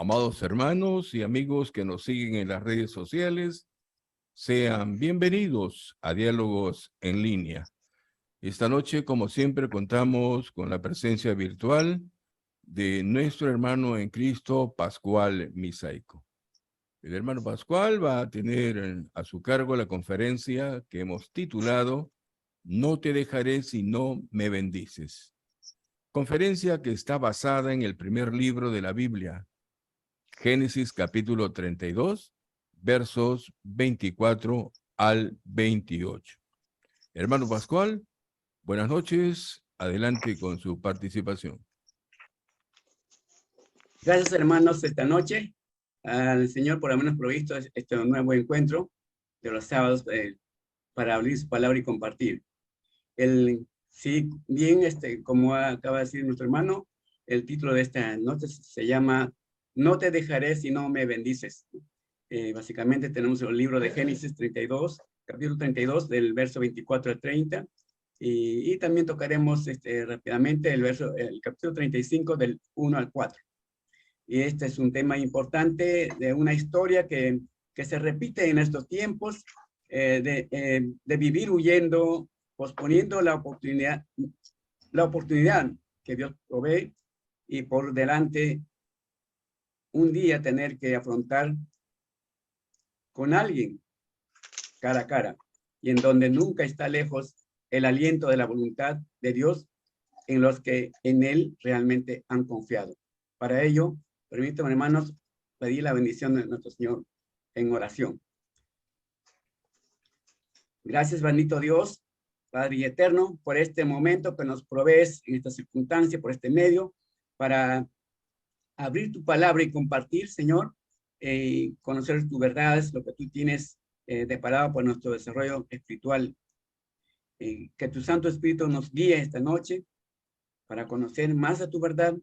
Amados hermanos y amigos que nos siguen en las redes sociales, sean bienvenidos a Diálogos en Línea. Esta noche, como siempre, contamos con la presencia virtual de nuestro hermano en Cristo, Pascual Misaico. El hermano Pascual va a tener a su cargo la conferencia que hemos titulado No te dejaré si no me bendices. Conferencia que está basada en el primer libro de la Biblia, Génesis capítulo 32, versos 24 al 28. Hermano Pascual, buenas noches. Adelante con su participación. Gracias, hermanos, esta noche al Señor por habernos provisto este nuevo encuentro de los sábados para abrir su palabra y compartir. Sí, bien, como acaba de decir nuestro hermano, el título de esta noche se llama No te dejaré si no me bendices. Básicamente tenemos el libro de Génesis 32, capítulo 32, del verso 24 al 30, y también tocaremos rápidamente el capítulo 35 del 1 al 4. Y este es un tema importante de una historia que se repite en estos tiempos, de vivir huyendo, posponiendo la oportunidad que Dios provee, y por delante un día tener que afrontar con alguien cara a cara, y en donde nunca está lejos el aliento de la voluntad de Dios en los que en Él realmente han confiado. Para ello, permítanme, hermanos, pedir la bendición de nuestro Señor en oración. Gracias, bendito Dios, Padre y eterno, por este momento que nos provees en esta circunstancia, por este medio, para abrir tu palabra y compartir, Señor, conocer tus verdades, lo que tú tienes deparado por nuestro desarrollo espiritual. Que tu Santo Espíritu nos guíe esta noche para conocer más de tu verdad,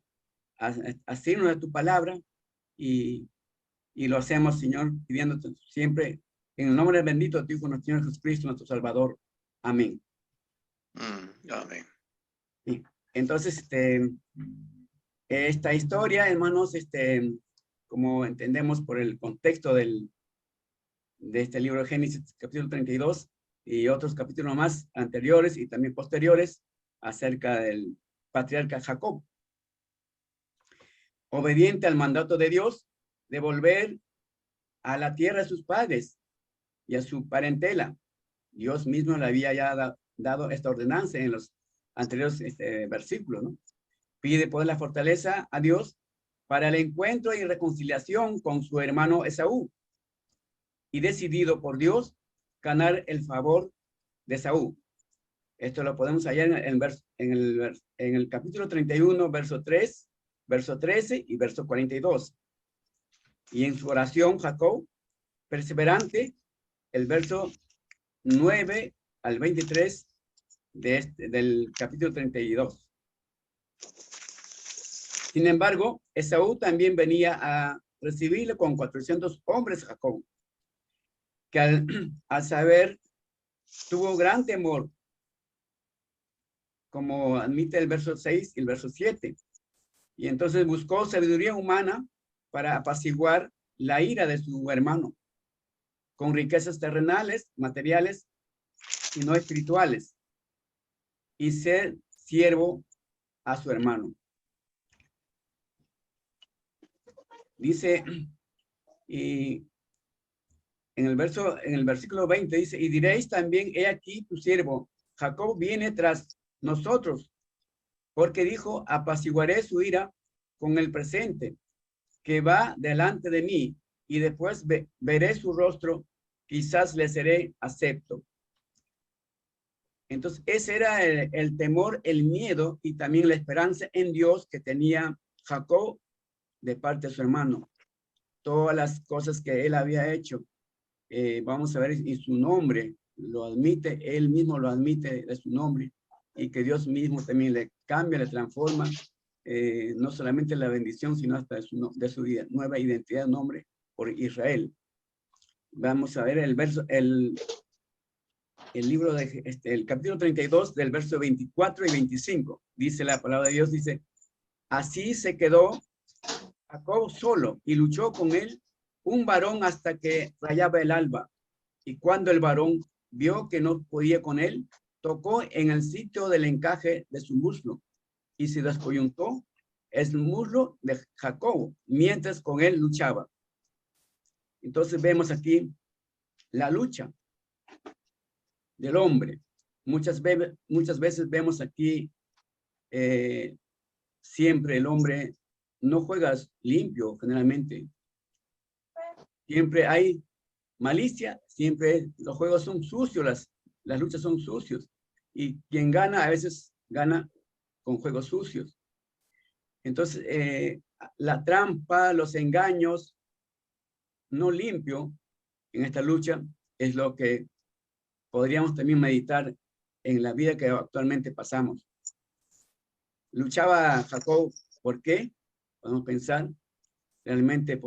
asirnos de tu palabra, y lo hacemos, Señor, pidiéndote siempre en el nombre bendito de tu Hijo, nuestro Señor Jesucristo, nuestro Salvador. Amén. Amén. Entonces, esta historia, hermanos, como entendemos por el contexto de este libro de Génesis, capítulo 32, y otros capítulos más anteriores y también posteriores, acerca del patriarca Jacob, obediente al mandato de Dios de volver a la tierra de sus padres y a su parentela. Dios mismo le había ya dado esta ordenanza en los anteriores versículos, ¿no? Pide pues la fortaleza a Dios para el encuentro y reconciliación con su hermano Esaú, y decidido por Dios ganar el favor de Esaú. Esto lo podemos hallar en el capítulo 31, verso 3, verso 13 y verso 42. Y en su oración, Jacob, perseverante, el verso 9 al 23 del capítulo 32. Sin embargo, Esaú también venía a recibirle con 400 hombres Jacob, que al saber tuvo gran temor, como admite el verso 6 y el verso 7. Y entonces buscó sabiduría humana para apaciguar la ira de su hermano, con riquezas terrenales, materiales y no espirituales, y ser siervo a su hermano. Dice, y en el versículo 20 dice, y diréis también, he aquí tu siervo, Jacob viene tras nosotros, porque dijo, apaciguaré su ira con el presente, que va delante de mí, y después veré su rostro, quizás le seré acepto. Entonces, ese era el temor, el miedo y también la esperanza en Dios que tenía Jacob de parte de su hermano. Todas las cosas que él había hecho, vamos a ver, y su nombre lo admite, él mismo lo admite de su nombre, y que Dios mismo también le cambia, le transforma, no solamente la bendición, sino hasta de su nueva identidad, nombre por Israel. Vamos a ver el libro de el capítulo 32 del verso 24 y 25. Dice la palabra de Dios, dice, así se quedó Jacob solo y luchó con él un varón hasta que rayaba el alba. Y cuando el varón vio que no podía con él, tocó en el sitio del encaje de su muslo y se descoyuntó el muslo de Jacob mientras con él luchaba. Entonces vemos aquí la lucha del hombre. Muchas veces vemos aquí siempre el hombre no juega limpio generalmente. Siempre hay malicia, siempre los juegos son sucios, las luchas son sucios. Y quien gana a veces gana con juegos sucios. Entonces, la trampa, los engaños no limpio en esta lucha es lo que podríamos también meditar en la vida que actualmente pasamos. Luchaba Jacob, ¿por qué? Podemos pensar realmente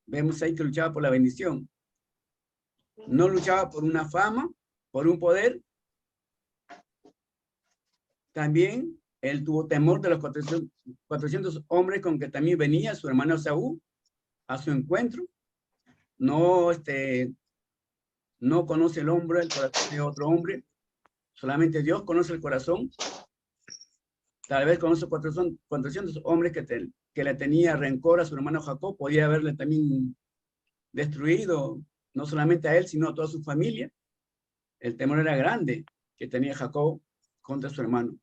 vemos ahí que luchaba por la bendición. No luchaba por una fama, por un poder. También él tuvo temor de los 400 hombres con que también venía su hermano Saúl a su encuentro. No conoce el hombre, el corazón de otro hombre. Solamente Dios conoce el corazón. Tal vez con esos 400 hombres que le tenía rencor a su hermano Jacob, podía haberle también destruido, no solamente a él, sino a toda su familia. El temor era grande que tenía Jacob contra su hermano.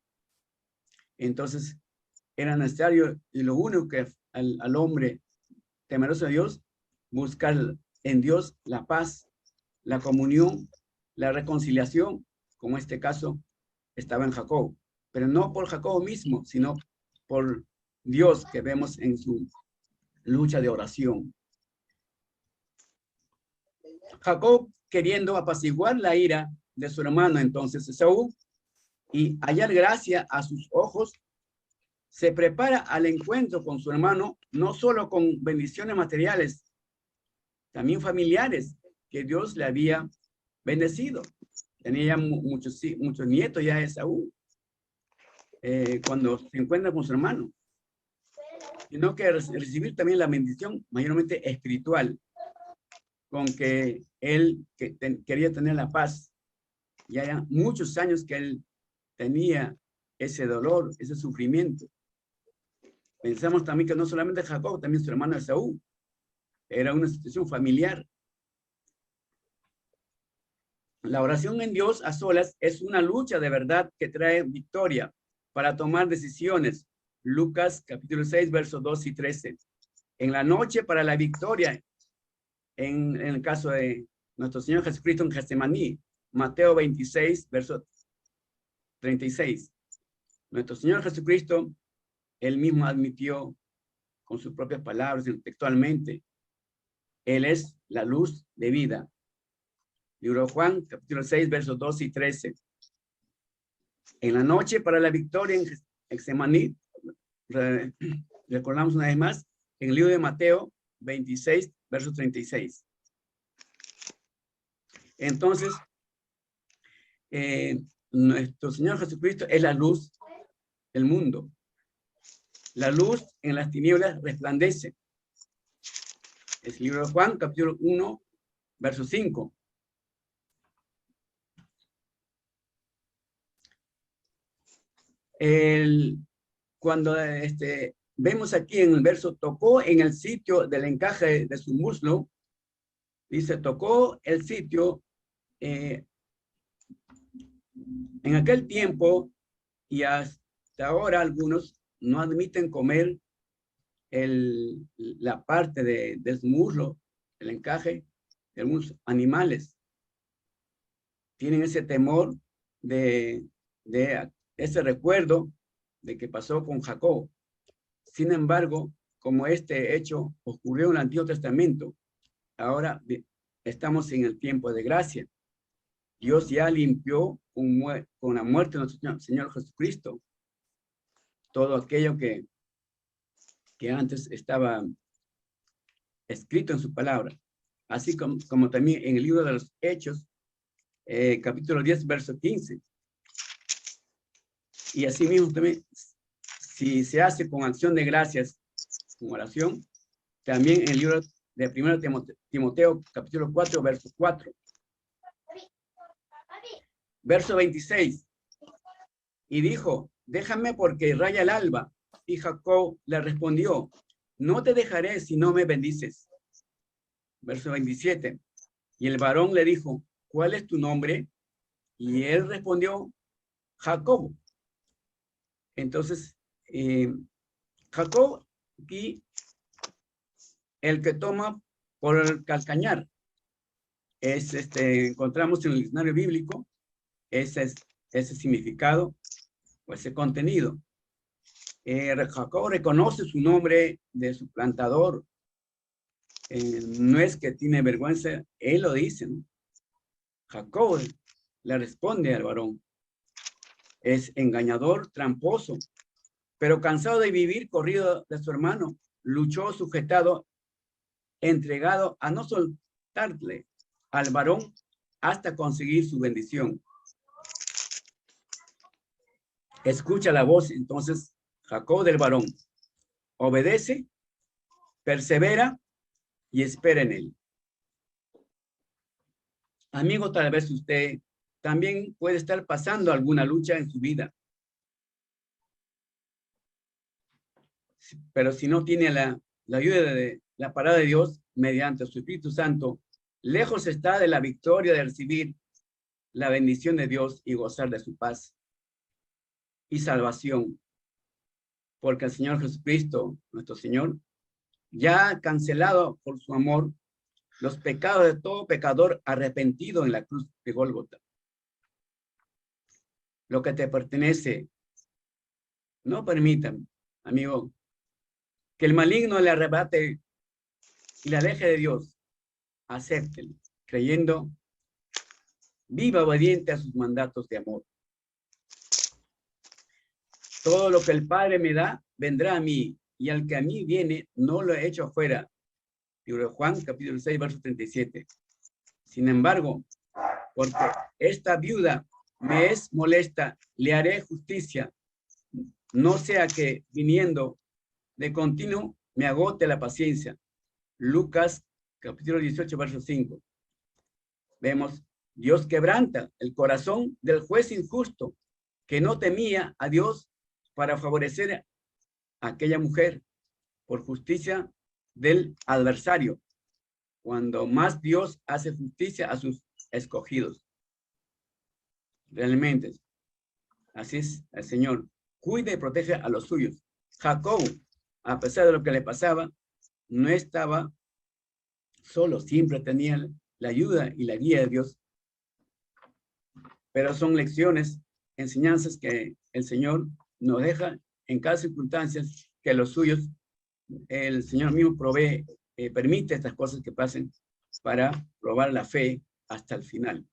Entonces, era necesario, y lo único que al hombre temeroso de Dios, buscar en Dios la paz, la comunión, la reconciliación, como este caso estaba en Jacob. Pero no por Jacob mismo, sino por Dios que vemos en su lucha de oración. Jacob, queriendo apaciguar la ira de su hermano entonces Esaú y hallar gracia a sus ojos, se prepara al encuentro con su hermano, no solo con bendiciones materiales, también familiares que Dios le había bendecido. Tenía ya muchos nietos ya Esaú. Cuando se encuentra con su hermano, sino que recibir también la bendición mayormente espiritual, con que él quería tener la paz. Ya eran muchos años que él tenía ese dolor, ese sufrimiento. Pensamos también que no solamente Jacob, también su hermano Esaú. Era una situación familiar. La oración en Dios a solas es una lucha de verdad que trae victoria para tomar decisiones. Lucas capítulo 6, versos 2 y 13. En la noche para la victoria, en el caso de nuestro Señor Jesucristo en Getsemaní, Mateo 26, verso 36. Nuestro Señor Jesucristo, él mismo admitió con sus propias palabras, textualmente, él es la luz de vida. Libro de Juan, capítulo 6, versos 2 y 13. En la noche para la victoria en Getsemaní, recordamos una vez más, en el libro de Mateo 26, verso 36. Entonces, nuestro Señor Jesucristo es la luz del mundo. La luz en las tinieblas resplandece. Es el libro de Juan, capítulo 1, verso 5. Cuando vemos aquí en el verso, tocó en el sitio del encaje de su muslo, dice, tocó el sitio, en aquel tiempo y hasta ahora algunos no admiten comer la parte del muslo, el encaje de algunos animales. Tienen ese temor de ese recuerdo de que pasó con Jacob. Sin embargo, como este hecho ocurrió en el Antiguo Testamento, ahora estamos en el tiempo de gracia. Dios ya limpió con la muerte de nuestro Señor Jesucristo todo aquello que antes estaba escrito en su palabra. Así como también en el libro de los Hechos, capítulo 10, verso 15. Y así mismo también, si se hace con acción de gracias con oración. También en el libro de 1 Timoteo, capítulo 4, verso 4. Verso 26. Y dijo, déjame porque raya el alba. Y Jacob le respondió, no te dejaré si no me bendices. Verso 27. Y el varón le dijo, ¿cuál es tu nombre? Y él respondió, Jacob. Entonces, Jacob, aquí, el que toma por el calcañar, es encontramos en el diccionario bíblico ese significado o ese contenido. Jacob reconoce su nombre de su plantador. No es que tiene vergüenza, él lo dice, ¿no? Jacob le responde al varón. Es engañador, tramposo, pero cansado de vivir corrido de su hermano, luchó sujetado, entregado a no soltarle al varón hasta conseguir su bendición. Escucha la voz, entonces, Jacob del varón. Obedece, persevera y espera en él. Amigo, tal vez usted también puede estar pasando alguna lucha en su vida. Pero si no tiene la ayuda de la palabra de Dios mediante su Espíritu Santo, lejos está de la victoria de recibir la bendición de Dios y gozar de su paz y salvación. Porque el Señor Jesucristo, nuestro Señor, ya ha cancelado por su amor los pecados de todo pecador arrepentido en la cruz de Gólgota. Lo que te pertenece, no permitan, amigo, que el maligno le arrebate y le aleje de Dios. Acéptelo, creyendo, viva obediente a sus mandatos de amor. Todo lo que el Padre me da, vendrá a mí, y al que a mí viene, no lo he hecho afuera. Libro de Juan, capítulo 6, verso 37. Sin embargo, porque esta viuda me es molesta, le haré justicia, no sea que viniendo de continuo me agote la paciencia. Lucas, capítulo 18, verso 5. Vemos, Dios quebranta el corazón del juez injusto que no temía a Dios para favorecer a aquella mujer por justicia del adversario, cuando más Dios hace justicia a sus escogidos. Realmente, así es el Señor. Cuida y protege a los suyos. Jacob, a pesar de lo que le pasaba, no estaba solo, siempre tenía la ayuda y la guía de Dios. Pero son lecciones, enseñanzas que el Señor nos deja en cada circunstancia, que los suyos, el Señor mismo provee, permite estas cosas que pasen para probar la fe hasta el final.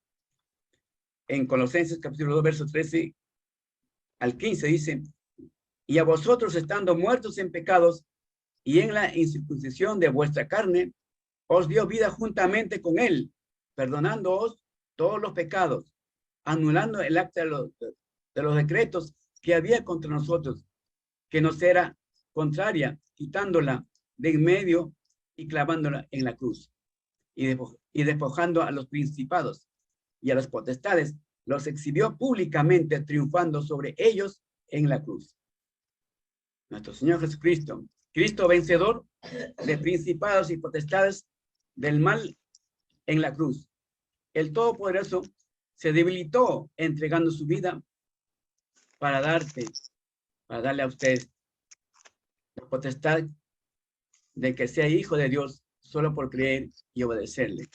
En Colosenses capítulo 2, verso 13 al 15 dice, y a vosotros estando muertos en pecados y en la incircuncisión de vuestra carne, os dio vida juntamente con él, perdonándoos todos los pecados, anulando el acta de los decretos que había contra nosotros, que nos era contraria, quitándola de en medio y clavándola en la cruz, y despojando a los principados y a las potestades, los exhibió públicamente, triunfando sobre ellos en la cruz. Nuestro Señor Jesucristo, Cristo vencedor de principados y potestades del mal en la cruz. El Todopoderoso se debilitó entregando su vida para darle a usted la potestad de que sea hijo de Dios solo por creer y obedecerle.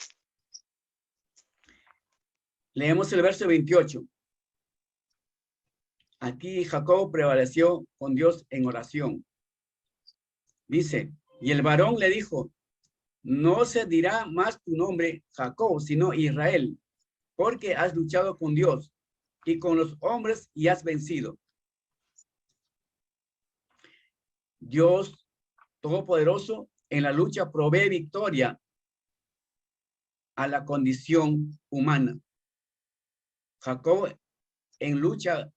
Leemos el verso 28. Aquí Jacob prevaleció con Dios en oración. Dice, y el varón le dijo, no se dirá más tu nombre Jacob, sino Israel, porque has luchado con Dios y con los hombres y has vencido. Dios Todopoderoso en la lucha provee victoria a la condición humana. Jacob en lucha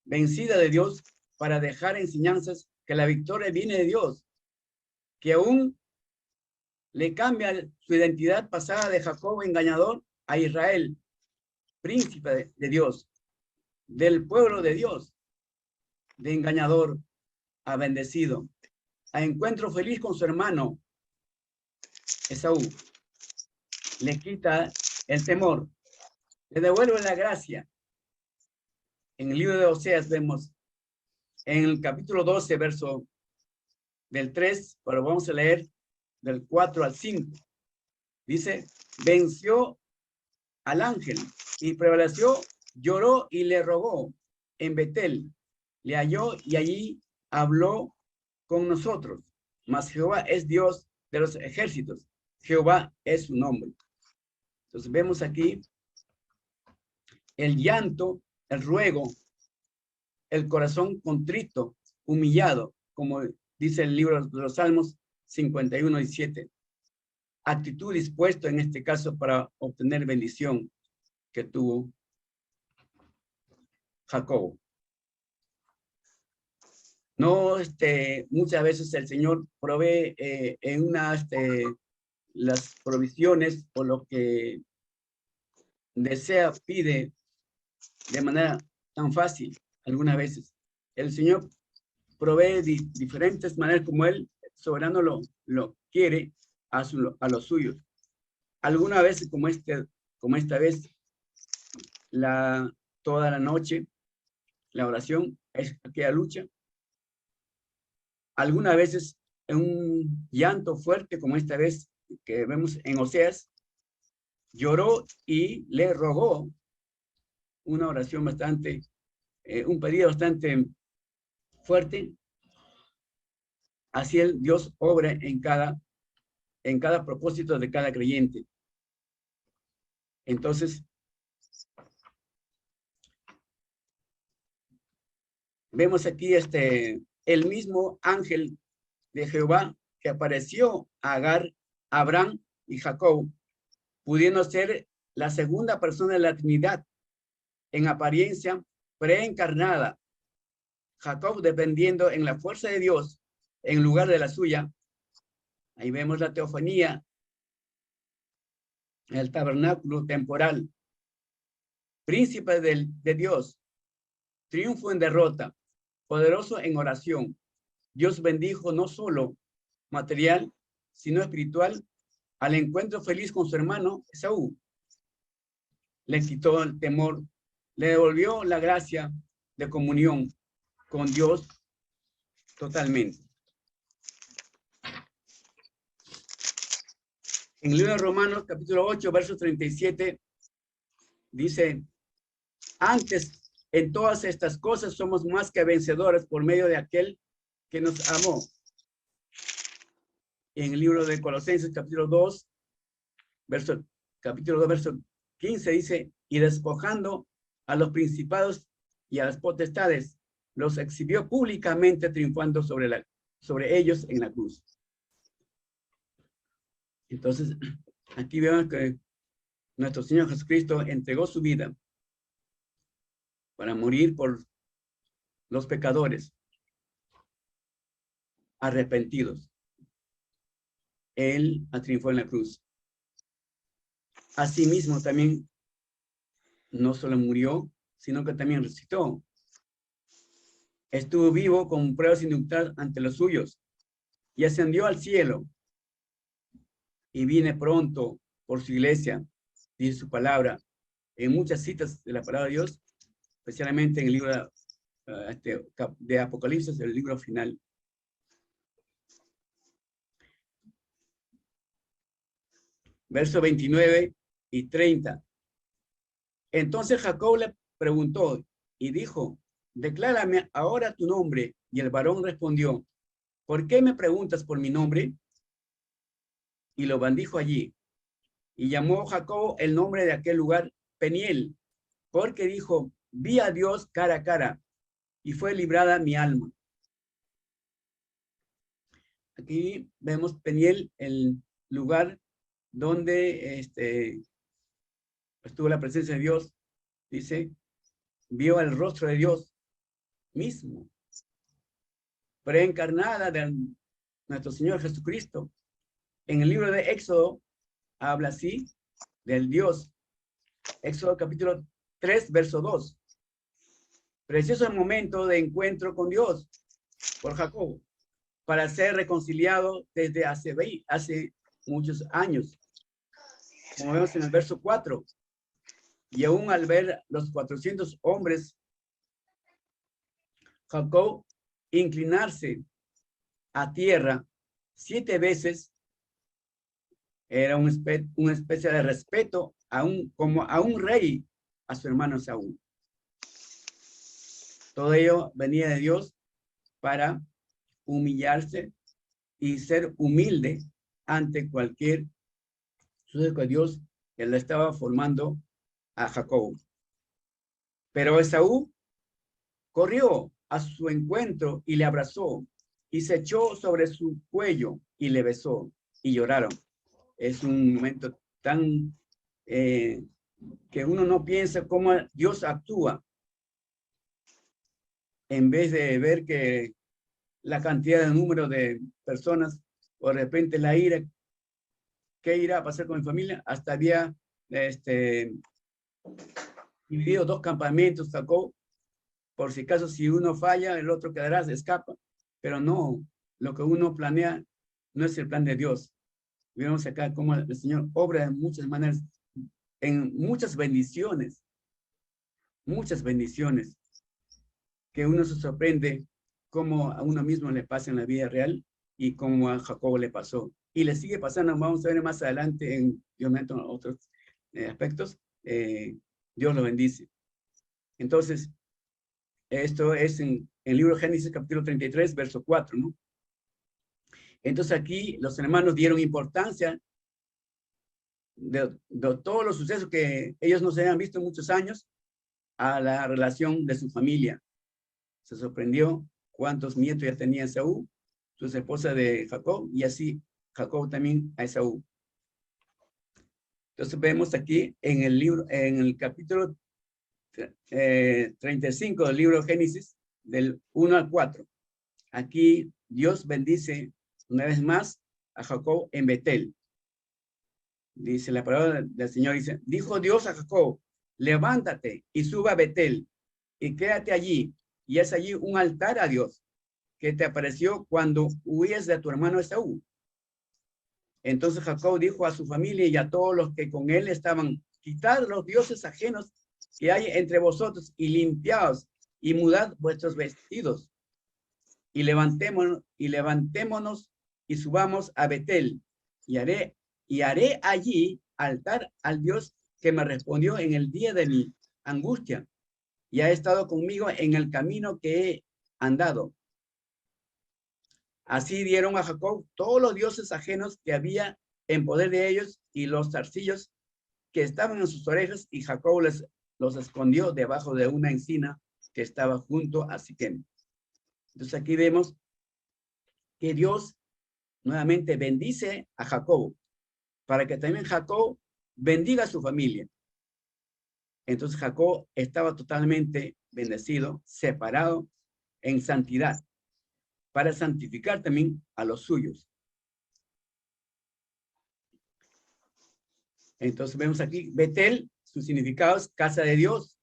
vencida de Dios para dejar enseñanzas que la victoria viene de Dios que aún le cambia su identidad pasada de Jacob engañador a Israel, príncipe de Dios, del pueblo de Dios, de engañador a bendecido, a encuentro feliz con su hermano Esaú. Le quita el temor, le devuelve la gracia. En el libro de Oseas vemos en el capítulo 12, verso del 3, pero vamos a leer del 4 al 5. Dice, venció al ángel y prevaleció, lloró y le rogó en Betel. Le halló y allí habló con nosotros. Mas Jehová es Dios de los ejércitos. Jehová es su nombre. Entonces vemos aquí el llanto, el ruego, el corazón contrito, humillado, como dice el libro de los Salmos 51:17. Actitud dispuesto en este caso para obtener bendición que tuvo Jacob. No, muchas veces el Señor provee en las provisiones o lo que desea, pide de manera tan fácil. Algunas veces el Señor provee diferentes maneras como Él soberano lo quiere a los suyos. Algunas veces como esta vez, toda la noche, la oración es aquella lucha. Algunas veces en un llanto fuerte como esta vez que vemos en Oseas, lloró y le rogó una oración bastante, un pedido bastante fuerte. Así Dios obra en cada propósito de cada creyente. Entonces, vemos aquí el mismo ángel de Jehová que apareció a Agar, Abraham y Jacob, pudiendo ser la segunda persona de la Trinidad, en apariencia preencarnada. Jacob dependiendo en la fuerza de Dios en lugar de la suya. Ahí vemos la teofanía, el tabernáculo temporal, príncipe de Dios, triunfo en derrota, poderoso en oración. Dios bendijo no solo material, sino espiritual, al encuentro feliz con su hermano Esaú. Le quitó el temor, le devolvió la gracia de comunión con Dios totalmente. En el libro de Romanos, capítulo 8, verso 37, dice, antes en todas estas cosas somos más que vencedores por medio de aquel que nos amó. En el libro de Colosenses, capítulo 2, verso 15, dice, y despojando a los principados y a las potestades, los exhibió públicamente triunfando sobre ellos en la cruz. Entonces, aquí vemos que nuestro Señor Jesucristo entregó su vida para morir por los pecadores arrepentidos. Él triunfó en la cruz. Asimismo, también no solo murió, sino que también resucitó. Estuvo vivo con pruebas indubitables ante los suyos y ascendió al cielo. Y viene pronto por su iglesia, dice su palabra, en muchas citas de la palabra de Dios, especialmente en el libro de Apocalipsis, el libro final. Verso 29 y 30. Entonces Jacob le preguntó y dijo, declárame ahora tu nombre. Y el varón respondió, ¿por qué me preguntas por mi nombre? Y lo bendijo allí. Y llamó Jacob el nombre de aquel lugar Peniel, porque dijo, vi a Dios cara a cara, y fue librada mi alma. Aquí vemos Peniel, el lugar donde estuvo la presencia de Dios. Dice, vio el rostro de Dios mismo, preencarnada nuestro Señor Jesucristo. En el libro de Éxodo habla así del Dios. Éxodo capítulo 3, verso 2. Precioso el momento de encuentro con Dios por Jacob para ser reconciliado desde hace muchos años. Como vemos en el verso 4. Y aún al ver los 400 hombres, Jacob inclinarse a tierra 7 veces, era una especie de respeto como a un rey a su hermano Saúl. Todo ello venía de Dios para humillarse y ser humilde ante cualquier suceso que Dios que le estaba formando a Jacob. Pero Esaú corrió a su encuentro y le abrazó y se echó sobre su cuello y le besó y lloraron. Es un momento tan que uno no piensa cómo Dios actúa en vez de ver que la cantidad de número de personas o de repente la ira. ¿Qué irá a pasar con mi familia? Hasta había dividido 2 campamentos, sacó, por si acaso si uno falla, el otro quedará, se escapa. Pero no, lo que uno planea no es el plan de Dios. Vemos acá cómo el Señor obra de muchas maneras, en muchas bendiciones, que uno se sorprende cómo a uno mismo le pasa en la vida real y cómo a Jacob le pasó. Y le sigue pasando, vamos a ver más adelante en otros aspectos, Dios lo bendice. Entonces, esto es en el libro de Génesis capítulo 33, verso 4, ¿no? Entonces aquí los hermanos dieron importancia de todos los sucesos que ellos no se habían visto en muchos años a la relación de su familia. Se sorprendió cuántos nietos ya tenía Esaú, su esposa de Jacob, y así Jacob también a Esaú. Entonces vemos aquí en el libro, en el capítulo 35 del libro de Génesis, del 1 al 4. Aquí Dios bendice una vez más a Jacob en Betel. Dice la palabra del Señor, dice, dijo Dios a Jacob, levántate y suba a Betel y quédate allí, y es allí un altar a Dios que te apareció cuando huías de tu hermano Esaú. Entonces Jacob dijo a su familia y a todos los que con él estaban, quitad los dioses ajenos que hay entre vosotros y limpiaos y mudad vuestros vestidos y levantémonos y subamos a Betel y haré allí altar al Dios que me respondió en el día de mi angustia y ha estado conmigo en el camino que he andado. Así dieron a Jacob todos los dioses ajenos que había en poder de ellos y los zarcillos que estaban en sus orejas, y Jacob los escondió debajo de una encina que estaba junto a Siquem. Entonces aquí vemos que Dios nuevamente bendice a Jacob para que también Jacob bendiga a su familia. Entonces Jacob estaba totalmente bendecido, separado en santidad, para santificar también a los suyos. Entonces vemos aquí, Betel, su significado es casa de Dios,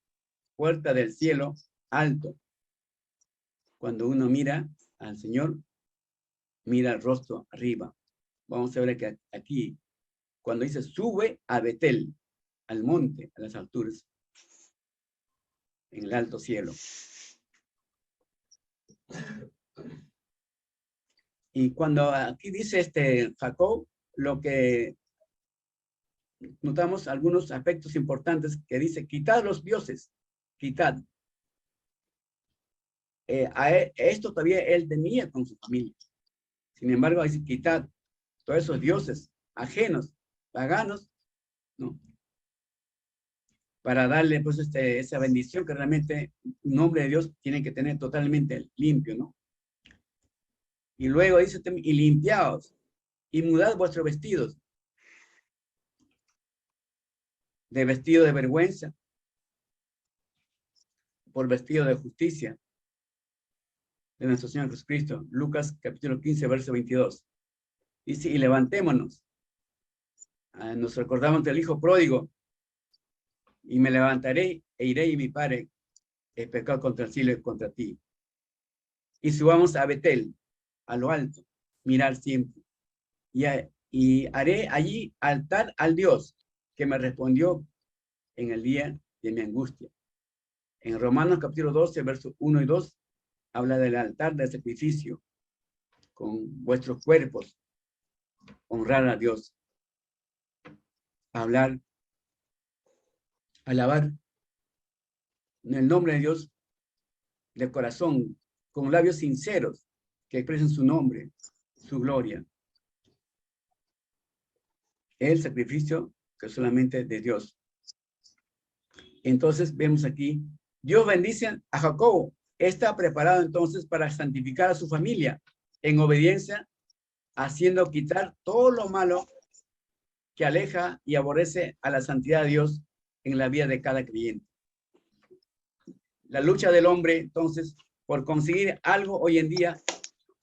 puerta del cielo alto. Cuando uno mira al Señor, mira el rostro arriba. Vamos a ver que aquí, cuando dice sube a Betel, al monte, a las alturas, en el alto cielo. Y cuando aquí dice Jacob, lo que notamos algunos aspectos importantes que dice, quitad los dioses, quitad. Esto todavía él tenía con su familia. Sin embargo, dice, quitad todos esos dioses ajenos, paganos, ¿no? Para darle pues esa bendición que realmente un nombre de Dios tiene que tener totalmente limpio, ¿no? Y luego dice, y limpiaos, y mudad vuestros vestidos, de vestido de vergüenza, por vestido de justicia, de nuestro Señor Jesucristo. Lucas capítulo 15, verso 22. Dice, y levantémonos. Nos recordamos del hijo pródigo. Y me levantaré e iré y mi padre he pecado contra el cielo y contra ti. Y subamos a Betel, a lo alto, mirar siempre. Y haré allí altar al Dios que me respondió en el día de mi angustia. En Romanos capítulo 12, versos 1 y 2, habla del altar del sacrificio con vuestros cuerpos, honrar a Dios, hablar, alabar en el nombre de Dios de corazón, con labios sinceros que expresen su nombre, su gloria. El sacrificio que solamente de Dios. Entonces vemos aquí, Dios bendice a Jacob. Está preparado entonces para santificar a su familia en obediencia, haciendo quitar todo lo malo que aleja y aborrece a la santidad de Dios en la vida de cada creyente. La lucha del hombre, entonces, por conseguir algo hoy en día,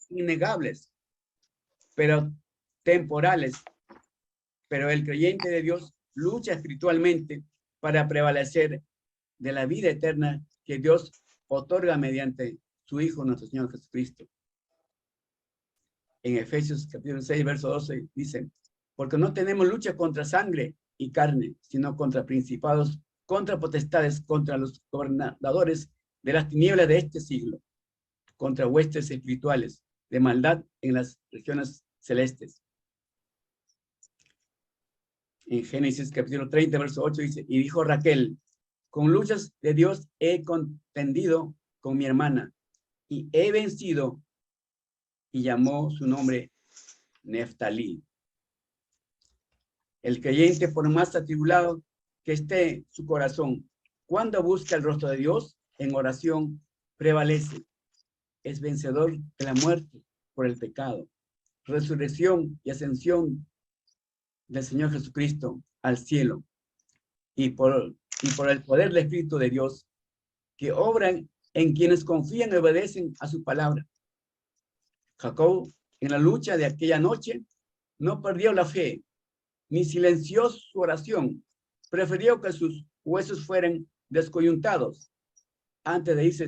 innegables, pero temporales. Pero el creyente de Dios lucha espiritualmente para prevalecer de la vida eterna que Dios otorga mediante su Hijo, nuestro Señor Jesucristo. En Efesios capítulo 6, verso 12, dice, porque no tenemos lucha contra sangre y carne, sino contra principados, contra potestades, contra los gobernadores de las tinieblas de este siglo, contra huestes espirituales de maldad en las regiones celestes. En Génesis capítulo 30, verso 8 dice, y dijo Raquel, con luchas de Dios he contendido con mi hermana y he vencido, y llamó su nombre Neftalí. El creyente, por más atribulado que esté su corazón, cuando busca el rostro de Dios en oración, prevalece. Es vencedor de la muerte por el pecado, resurrección y ascensión del Señor Jesucristo al cielo, y por el poder del Espíritu de Dios, que obran en quienes confían y obedecen a su palabra. Jacob, en la lucha de aquella noche, no perdió la fe, ni silenció su oración. Prefirió que sus huesos fueran descoyuntados antes de irse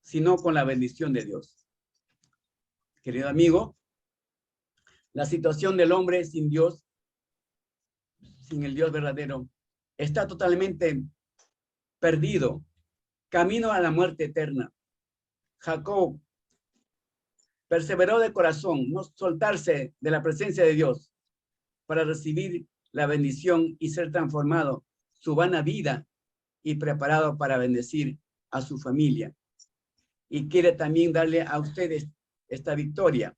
sino con la bendición de Dios. Querido amigo, la situación del hombre sin Dios, sin el Dios verdadero, está totalmente perdido, camino a la muerte eterna. Jacob perseveró de corazón, no soltarse de la presencia de Dios para recibir la bendición y ser transformado su vana vida y preparado para bendecir a su familia. Y quiere también darle a ustedes esta victoria.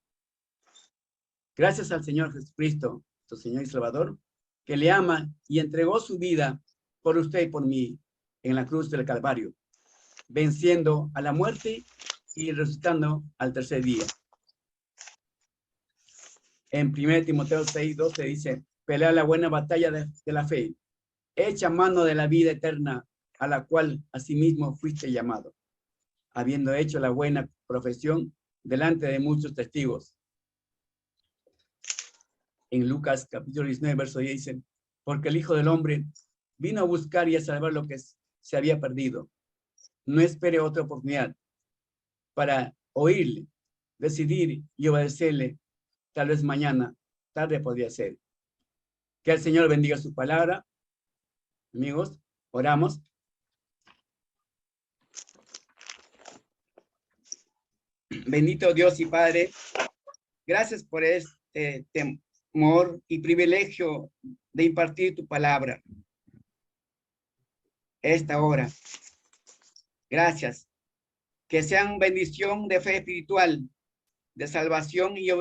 Gracias al Señor Jesucristo, su Señor y Salvador, que le ama y entregó su vida por usted y por mí en la cruz del Calvario, venciendo a la muerte y resucitando al tercer día. En 1 Timoteo 6, 12 dice, pelea la buena batalla de la fe, echa mano de la vida eterna a la cual asimismo fuiste llamado, habiendo hecho la buena profesión delante de muchos testigos. En Lucas capítulo 19, verso 10 dice, porque el Hijo del Hombre vino a buscar y a salvar lo que se había perdido. No espere otra oportunidad para oírle, decidir y obedecerle. Tal vez mañana, tarde podría ser. Que el Señor bendiga su palabra. Amigos, oramos. Bendito Dios y Padre, gracias por este temor y privilegio de impartir tu palabra. Esta hora. Gracias. Que sean bendición de fe espiritual, de salvación y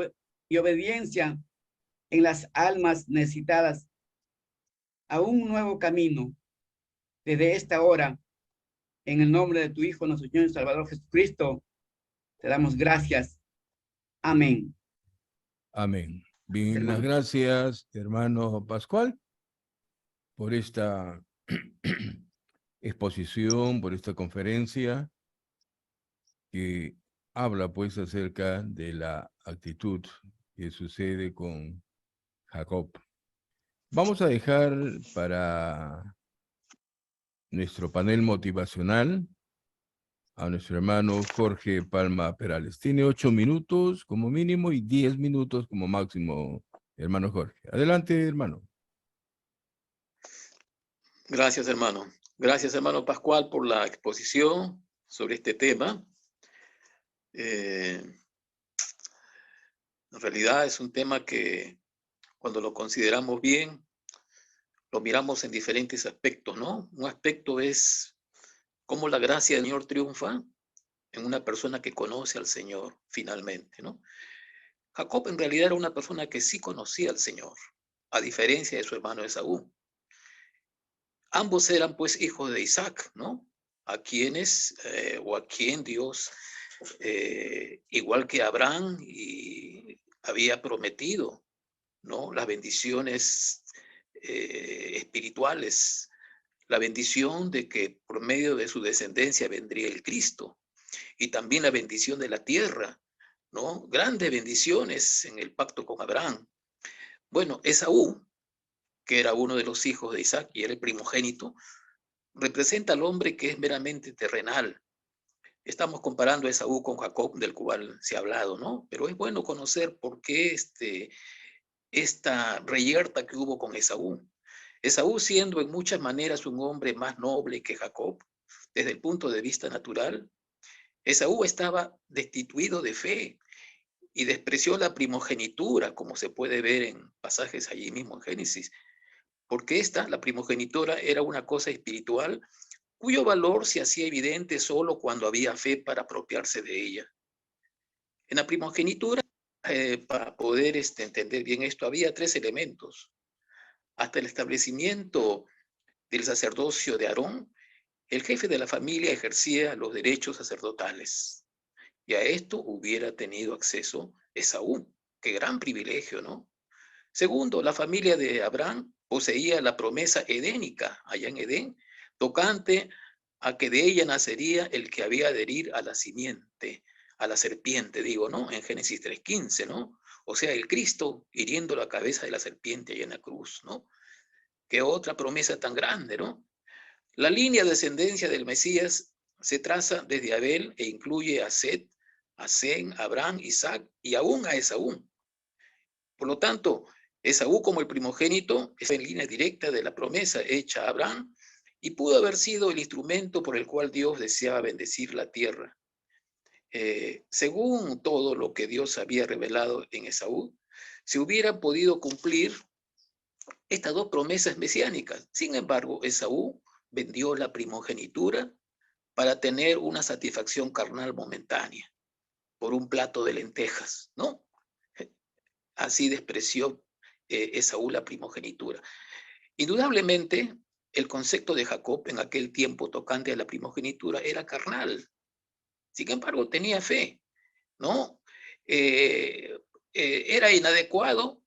obediencia en las almas necesitadas a un nuevo camino desde esta hora. En el nombre de tu Hijo, nuestro Señor y Salvador Jesucristo, te damos gracias. Amén. Amén. Bien, Hermano. las gracias, hermano Pascual, por esta exposición, por esta conferencia. que habla pues acerca de la actitud que sucede con Jacob. Vamos a dejar para nuestro panel motivacional a nuestro hermano Jorge Palma Perales. Tiene 8 minutos como mínimo y 10 minutos como máximo, hermano Jorge. Adelante, hermano. Gracias, hermano. Gracias, hermano Pascual, por la exposición sobre este tema. En realidad es un tema que cuando lo consideramos bien, lo miramos en diferentes aspectos, ¿no? Un aspecto es cómo la gracia del Señor triunfa en una persona que conoce al Señor finalmente, ¿no? Jacob en realidad era una persona que sí conocía al Señor, a diferencia de su hermano Esaú. Ambos eran pues hijos de Isaac, ¿no? A quienes o a quien Dios, igual que Abraham, y había prometido, ¿no? Las bendiciones espirituales, la bendición de que por medio de su descendencia vendría el Cristo, y también la bendición de la tierra, ¿no? Grandes bendiciones en el pacto con Abraham. Bueno, Esaú, que era uno de los hijos de Isaac y era el primogénito, representa al hombre que es meramente terrenal. Estamos comparando a Esaú con Jacob, del cual se ha hablado, ¿no? Pero es bueno conocer por qué esta reyerta que hubo con Esaú. Esaú, siendo en muchas maneras un hombre más noble que Jacob, desde el punto de vista natural, Esaú estaba destituido de fe y despreció la primogenitura, como se puede ver en pasajes allí mismo en Génesis, porque la primogenitura, era una cosa espiritual cuyo valor se hacía evidente solo cuando había fe para apropiarse de ella. En la primogenitura, para poder entender bien esto, había 3 elementos. Hasta el establecimiento del sacerdocio de Aarón, el jefe de la familia ejercía los derechos sacerdotales. Y a esto hubiera tenido acceso Esaú. Qué gran privilegio, ¿no? Segundo, la familia de Abraham poseía la promesa edénica allá en Edén, tocante a que de ella nacería el que había de herir a la simiente, a la serpiente, digo, ¿no? En Génesis 3:15, ¿no? O sea, el Cristo hiriendo la cabeza de la serpiente allá en la cruz, ¿no? Qué otra promesa tan grande, ¿no? La línea de descendencia del Mesías se traza desde Abel e incluye a Set, a Sem, a Abraham, Isaac y aún a Esaú. Por lo tanto, Esaú como el primogénito es en línea directa de la promesa hecha a Abraham y pudo haber sido el instrumento por el cual Dios deseaba bendecir la tierra. Según todo lo que Dios había revelado en Esaú, se hubieran podido cumplir estas 2 promesas mesiánicas. Sin embargo, Esaú vendió la primogenitura para tener una satisfacción carnal momentánea por un plato de lentejas, ¿no? Así despreció Esaú la primogenitura. Indudablemente, el concepto de Jacob en aquel tiempo tocante a la primogenitura era carnal. Sin embargo, tenía fe, ¿no? Era inadecuado,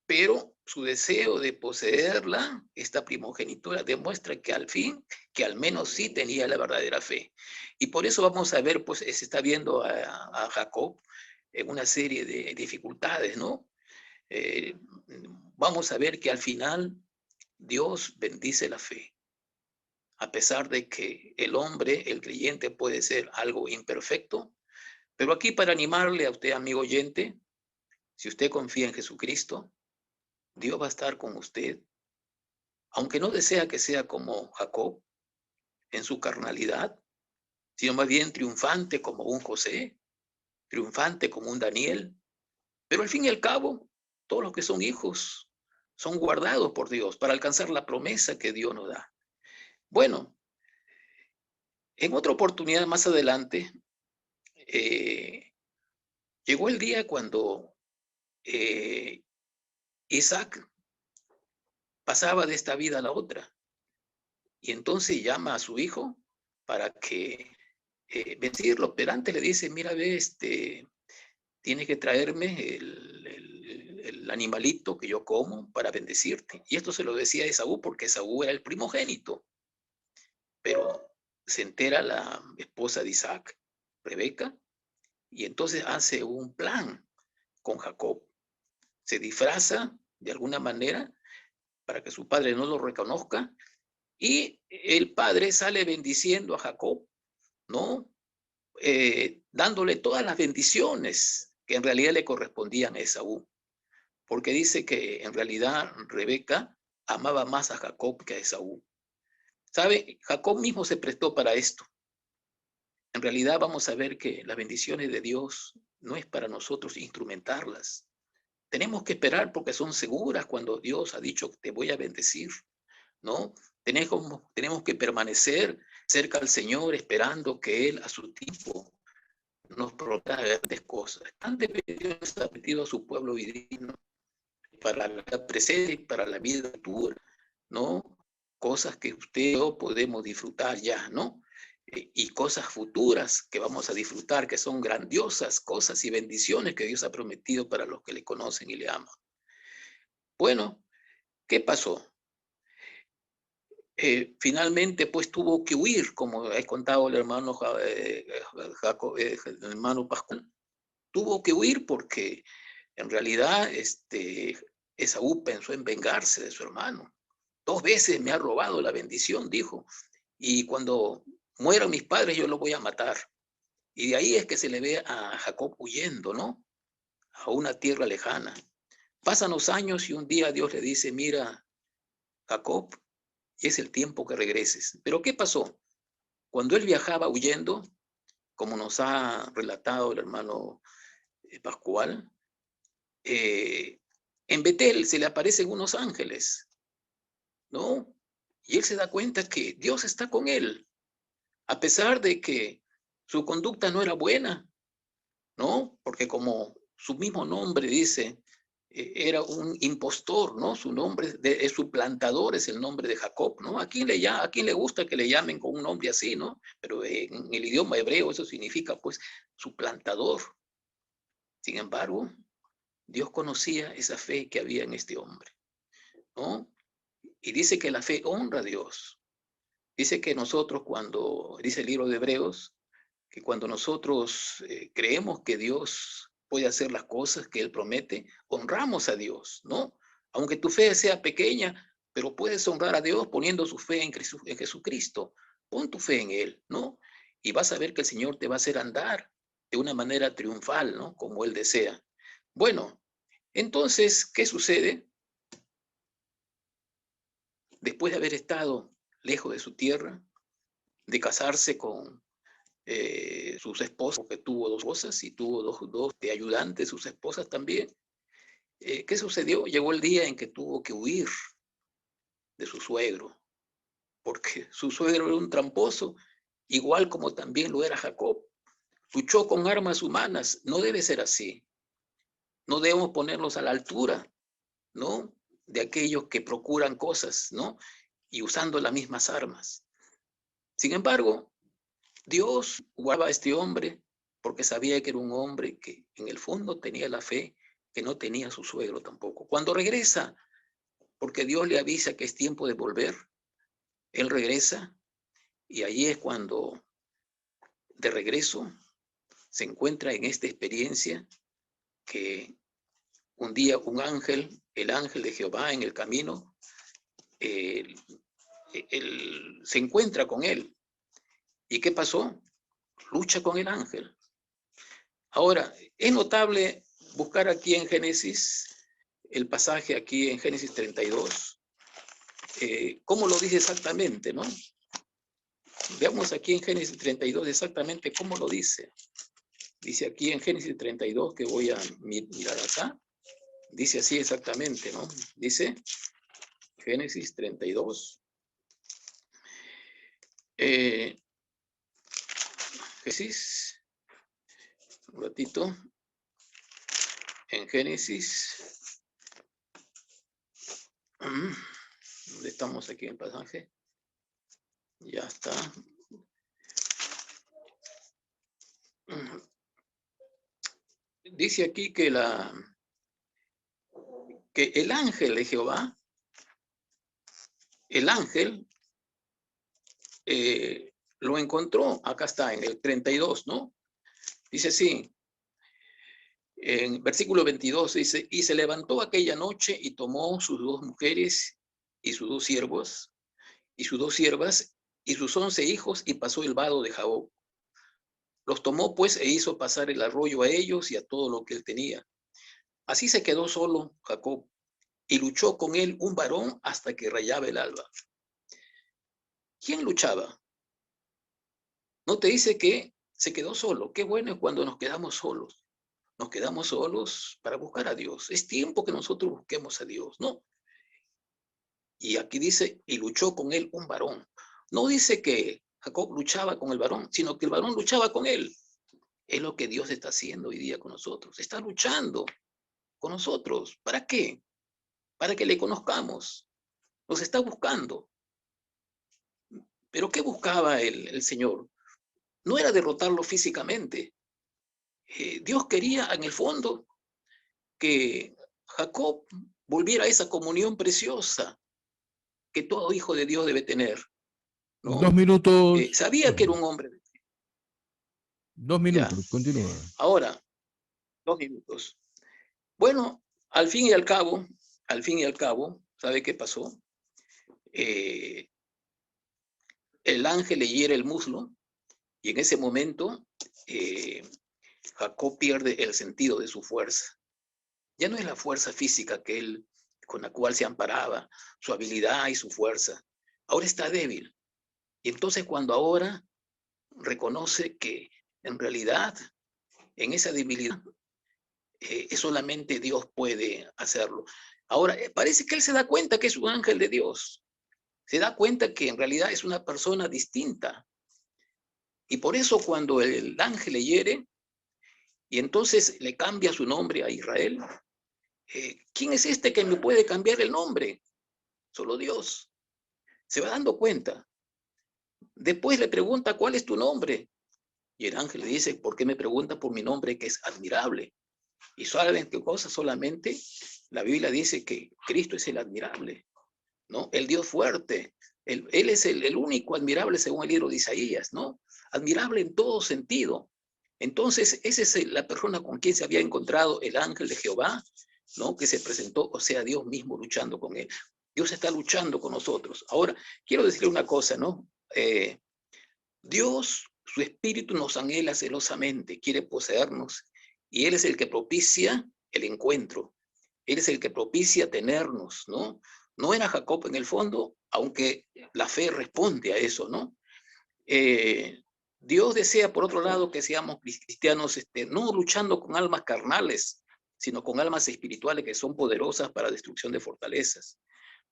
pero su deseo de poseerla, esta primogenitura, demuestra que al fin, que al menos sí tenía la verdadera fe. Y por eso vamos a ver, pues se está viendo a Jacob en una serie de dificultades, ¿no? Vamos a ver que al final Dios bendice la fe. A pesar de que el hombre, el creyente, puede ser algo imperfecto, pero aquí para animarle a usted, amigo oyente, si usted confía en Jesucristo, Dios va a estar con usted, aunque no desea que sea como Jacob en su carnalidad, sino más bien triunfante como un José, triunfante como un Daniel, pero al fin y al cabo, todos los que son hijos son guardados por Dios para alcanzar la promesa que Dios nos da. Bueno, en otra oportunidad más adelante, llegó el día cuando Isaac pasaba de esta vida a la otra. Y entonces llama a su hijo para que bendecirlo, pero antes le dice, mira, ve, tienes que traerme el animalito que yo como para bendecirte. Y esto se lo decía a Esaú porque Esaú era el primogénito. Pero se entera la esposa de Isaac Rebeca, y entonces hace un plan con Jacob. Se disfraza de alguna manera para que su padre no lo reconozca, y el padre sale bendiciendo a Jacob, ¿no? Dándole todas las bendiciones que en realidad le correspondían a Esaú, porque dice que en realidad Rebeca amaba más a Jacob que a Esaú. ¿Sabe? Jacob mismo se prestó para esto. En realidad vamos a ver que las bendiciones de Dios no es para nosotros instrumentarlas. Tenemos que esperar porque son seguras cuando Dios ha dicho te voy a bendecir, ¿no? Tenemos que permanecer cerca al Señor esperando que Él a su tiempo nos proveerá grandes cosas. Antes Dios ha metido a su pueblo divino para la vida presente y para la vida futura, ¿no? Cosas que usted y yo podemos disfrutar ya, ¿no? Y cosas futuras que vamos a disfrutar, que son grandiosas cosas y bendiciones que Dios ha prometido para los que le conocen y le aman. Bueno, ¿qué pasó? Finalmente, pues tuvo que huir, como ha contado el hermano Jacob, el hermano Pascual. Tuvo que huir porque en realidad Esaú pensó en vengarse de su hermano. 2 veces me ha robado la bendición, dijo, y cuando mueran mis padres yo lo voy a matar. Y de ahí es que se le ve a Jacob huyendo, ¿no? A una tierra lejana. Pasan los años y un día Dios le dice, mira, Jacob, es el tiempo que regreses. Pero ¿qué pasó? Cuando él viajaba huyendo, como nos ha relatado el hermano Pascual, en Betel se le aparecen unos ángeles, ¿no? Y él se da cuenta que Dios está con él, a pesar de que su conducta no era buena, ¿no? Porque como su mismo nombre dice, era un impostor, ¿no? Su nombre es suplantador, es el nombre de Jacob, ¿no? ¿A quién le gusta que le llamen con un nombre así, ¿no? Pero en el idioma hebreo eso significa, pues, suplantador. Sin embargo, Dios conocía esa fe que había en este hombre, ¿no? Y dice que la fe honra a Dios. Dice que nosotros dice el libro de Hebreos, que cuando nosotros creemos que Dios puede hacer las cosas que Él promete, honramos a Dios, ¿no? Aunque tu fe sea pequeña, pero puedes honrar a Dios poniendo su fe en Jesucristo. Pon tu fe en Él, ¿no? Y vas a ver que el Señor te va a hacer andar de una manera triunfal, ¿no? Como Él desea. Bueno, entonces, ¿qué sucede? Después de haber estado lejos de su tierra, de casarse con sus esposas, que tuvo 2 esposas y tuvo dos de ayudantes, sus esposas también. ¿Qué sucedió? Llegó el día en que tuvo que huir de su suegro, porque su suegro era un tramposo, igual como también lo era Jacob. Luchó con armas humanas. No debe ser así. No debemos ponernos a la altura, ¿no? De aquellos que procuran cosas, ¿no? Y usando las mismas armas. Sin embargo, Dios guardaba a este hombre porque sabía que era un hombre que en el fondo tenía la fe que no tenía su suegro tampoco. Cuando regresa, porque Dios le avisa que es tiempo de volver, él regresa y allí es cuando de regreso se encuentra en esta experiencia que un día un ángel, el ángel de Jehová en el camino, se encuentra con él. ¿Y qué pasó? Lucha con el ángel. Ahora, es notable buscar aquí en Génesis, el pasaje aquí en Génesis 32, cómo lo dice exactamente, ¿no? Veamos aquí en Génesis 32 exactamente cómo lo dice. Dice aquí en Génesis 32, que voy a mirar acá, dice así exactamente, ¿no? Dice Génesis 32. Génesis, un ratito, en Génesis, ¿dónde estamos aquí en el pasaje? Ya está. Dice aquí que el ángel de Jehová, el ángel, lo encontró, acá está en el 32, ¿no? Dice así, en versículo 22 dice, y se levantó aquella noche y tomó sus 2 mujeres y sus 2 siervos y sus 2 siervas y sus 11 hijos y pasó el vado de Jaboc. Los tomó pues e hizo pasar el arroyo a ellos y a todo lo que él tenía. Así se quedó solo Jacob y luchó con él un varón hasta que rayaba el alba. ¿Quién luchaba? No te dice que se quedó solo. Qué bueno es cuando nos quedamos solos. Nos quedamos solos para buscar a Dios. Es tiempo que nosotros busquemos a Dios, ¿no? Y aquí dice, y luchó con él un varón. No dice que Jacob luchaba con el varón, sino que el varón luchaba con él. Es lo que Dios está haciendo hoy día con nosotros. Está luchando con nosotros. ¿Para qué? Para que le conozcamos. Nos está buscando. ¿Pero qué buscaba el Señor? No era derrotarlo físicamente. Dios quería, en el fondo, que Jacob volviera a esa comunión preciosa que todo hijo de Dios debe tener, ¿no? 2 minutos. Sabía que era un hombre. 2 minutos, continúa. Ahora, 2 minutos. Bueno, al fin y al cabo, ¿sabe qué pasó? El ángel le hiere el muslo y en ese momento Jacob pierde el sentido de su fuerza. Ya no es la fuerza física con la cual se amparaba, su habilidad y su fuerza. Ahora está débil. Y entonces cuando ahora reconoce que en realidad en esa debilidad solamente Dios puede hacerlo. Ahora, parece que él se da cuenta que es un ángel de Dios. Se da cuenta que en realidad es una persona distinta. Y por eso cuando el ángel le hiere, y entonces le cambia su nombre a Israel, ¿quién es este que me puede cambiar el nombre? Solo Dios. Se va dando cuenta. Después le pregunta, ¿cuál es tu nombre? Y el ángel le dice, ¿por qué me pregunta por mi nombre que es admirable? Y solamente, ¿qué cosa? Solamente la Biblia dice que Cristo es el admirable, ¿no? El Dios fuerte. Él es el único admirable según el libro de Isaías, ¿no? Admirable en todo sentido. Entonces, esa es la persona con quien se había encontrado el ángel de Jehová, ¿no? Que se presentó, o sea, Dios mismo luchando con él. Dios está luchando con nosotros. Ahora, quiero decirle una cosa, ¿no? Dios, su espíritu nos anhela celosamente, quiere poseernos, y Él es el que propicia el encuentro. Él es el que propicia tenernos, ¿no? No era Jacob en el fondo, aunque la fe responde a eso, ¿no? Dios desea, por otro lado, que seamos cristianos, no luchando con almas carnales, sino con almas espirituales que son poderosas para destrucción de fortalezas,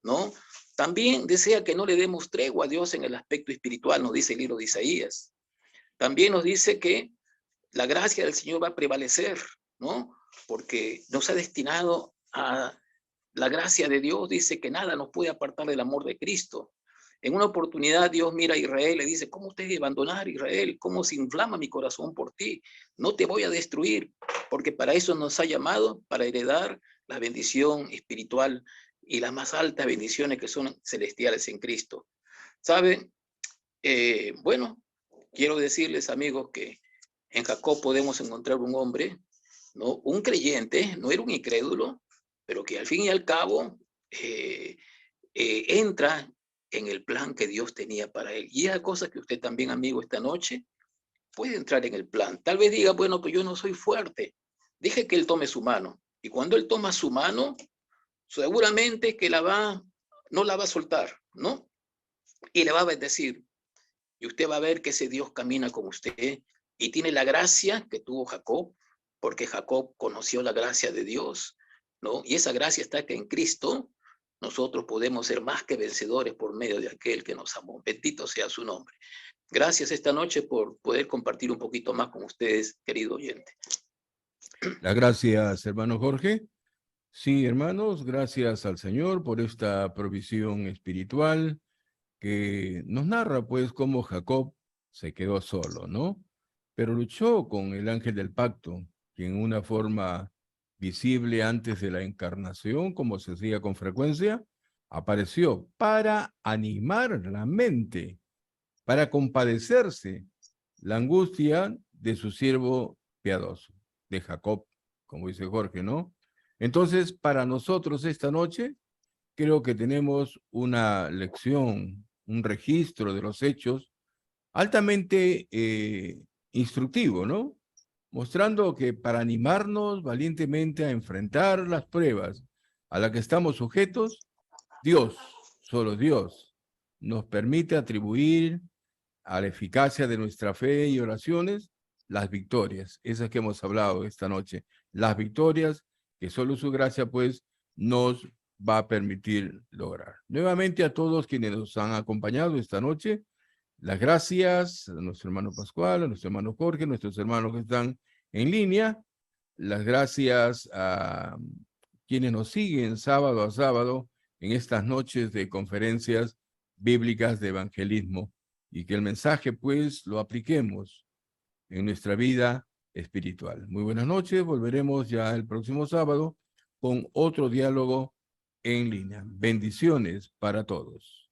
¿no? También desea que no le demos tregua a Dios en el aspecto espiritual, nos dice el libro de Isaías. También nos dice que la gracia del Señor va a prevalecer, ¿no? Porque nos ha destinado a la gracia de Dios, dice que nada nos puede apartar del amor de Cristo. En una oportunidad Dios mira a Israel y le dice, ¿cómo usted debe abandonar Israel? ¿Cómo se inflama mi corazón por ti? No te voy a destruir, porque para eso nos ha llamado, para heredar la bendición espiritual y las más altas bendiciones que son celestiales en Cristo. ¿Saben? Bueno, quiero decirles, amigos, que en Jacob podemos encontrar un hombre, ¿no? Un creyente, no era un incrédulo, pero que al fin y al cabo entra en el plan que Dios tenía para él. Y hay cosas que usted también, amigo, esta noche puede entrar en el plan. Tal vez diga, bueno, pues yo no soy fuerte. Deje que él tome su mano. Y cuando él toma su mano, seguramente que no la va a soltar, ¿no? Y le va a bendecir. Y usted va a ver que ese Dios camina con usted y tiene la gracia que tuvo Jacob, porque Jacob conoció la gracia de Dios, ¿no? Y esa gracia está que en Cristo nosotros podemos ser más que vencedores por medio de aquel que nos amó. Bendito sea su nombre. Gracias esta noche por poder compartir un poquito más con ustedes, querido oyente. Las gracias, hermano Jorge. Sí, hermanos, gracias al Señor por esta provisión espiritual que nos narra, pues, cómo Jacob se quedó solo, ¿no? Pero luchó con el ángel del pacto, que en una forma visible antes de la encarnación, como se hacía con frecuencia, apareció para animar la mente, para compadecerse la angustia de su siervo piadoso, de Jacob, como dice Jorge, ¿no? Entonces, para nosotros esta noche, creo que tenemos una lección, un registro de los hechos altamente instructivo, ¿no? Mostrando que para animarnos valientemente a enfrentar las pruebas a las que estamos sujetos, Dios, solo Dios, nos permite atribuir a la eficacia de nuestra fe y oraciones las victorias, esas que hemos hablado esta noche, las victorias que solo su gracia pues nos va a permitir lograr. Nuevamente a todos quienes nos han acompañado esta noche, las gracias a nuestro hermano Pascual, a nuestro hermano Jorge, a nuestros hermanos que están en línea, las gracias a quienes nos siguen sábado a sábado en estas noches de conferencias bíblicas de evangelismo, y que el mensaje pues lo apliquemos en nuestra vida espiritual. Muy buenas noches, volveremos ya el próximo sábado con otro diálogo en línea. Bendiciones para todos.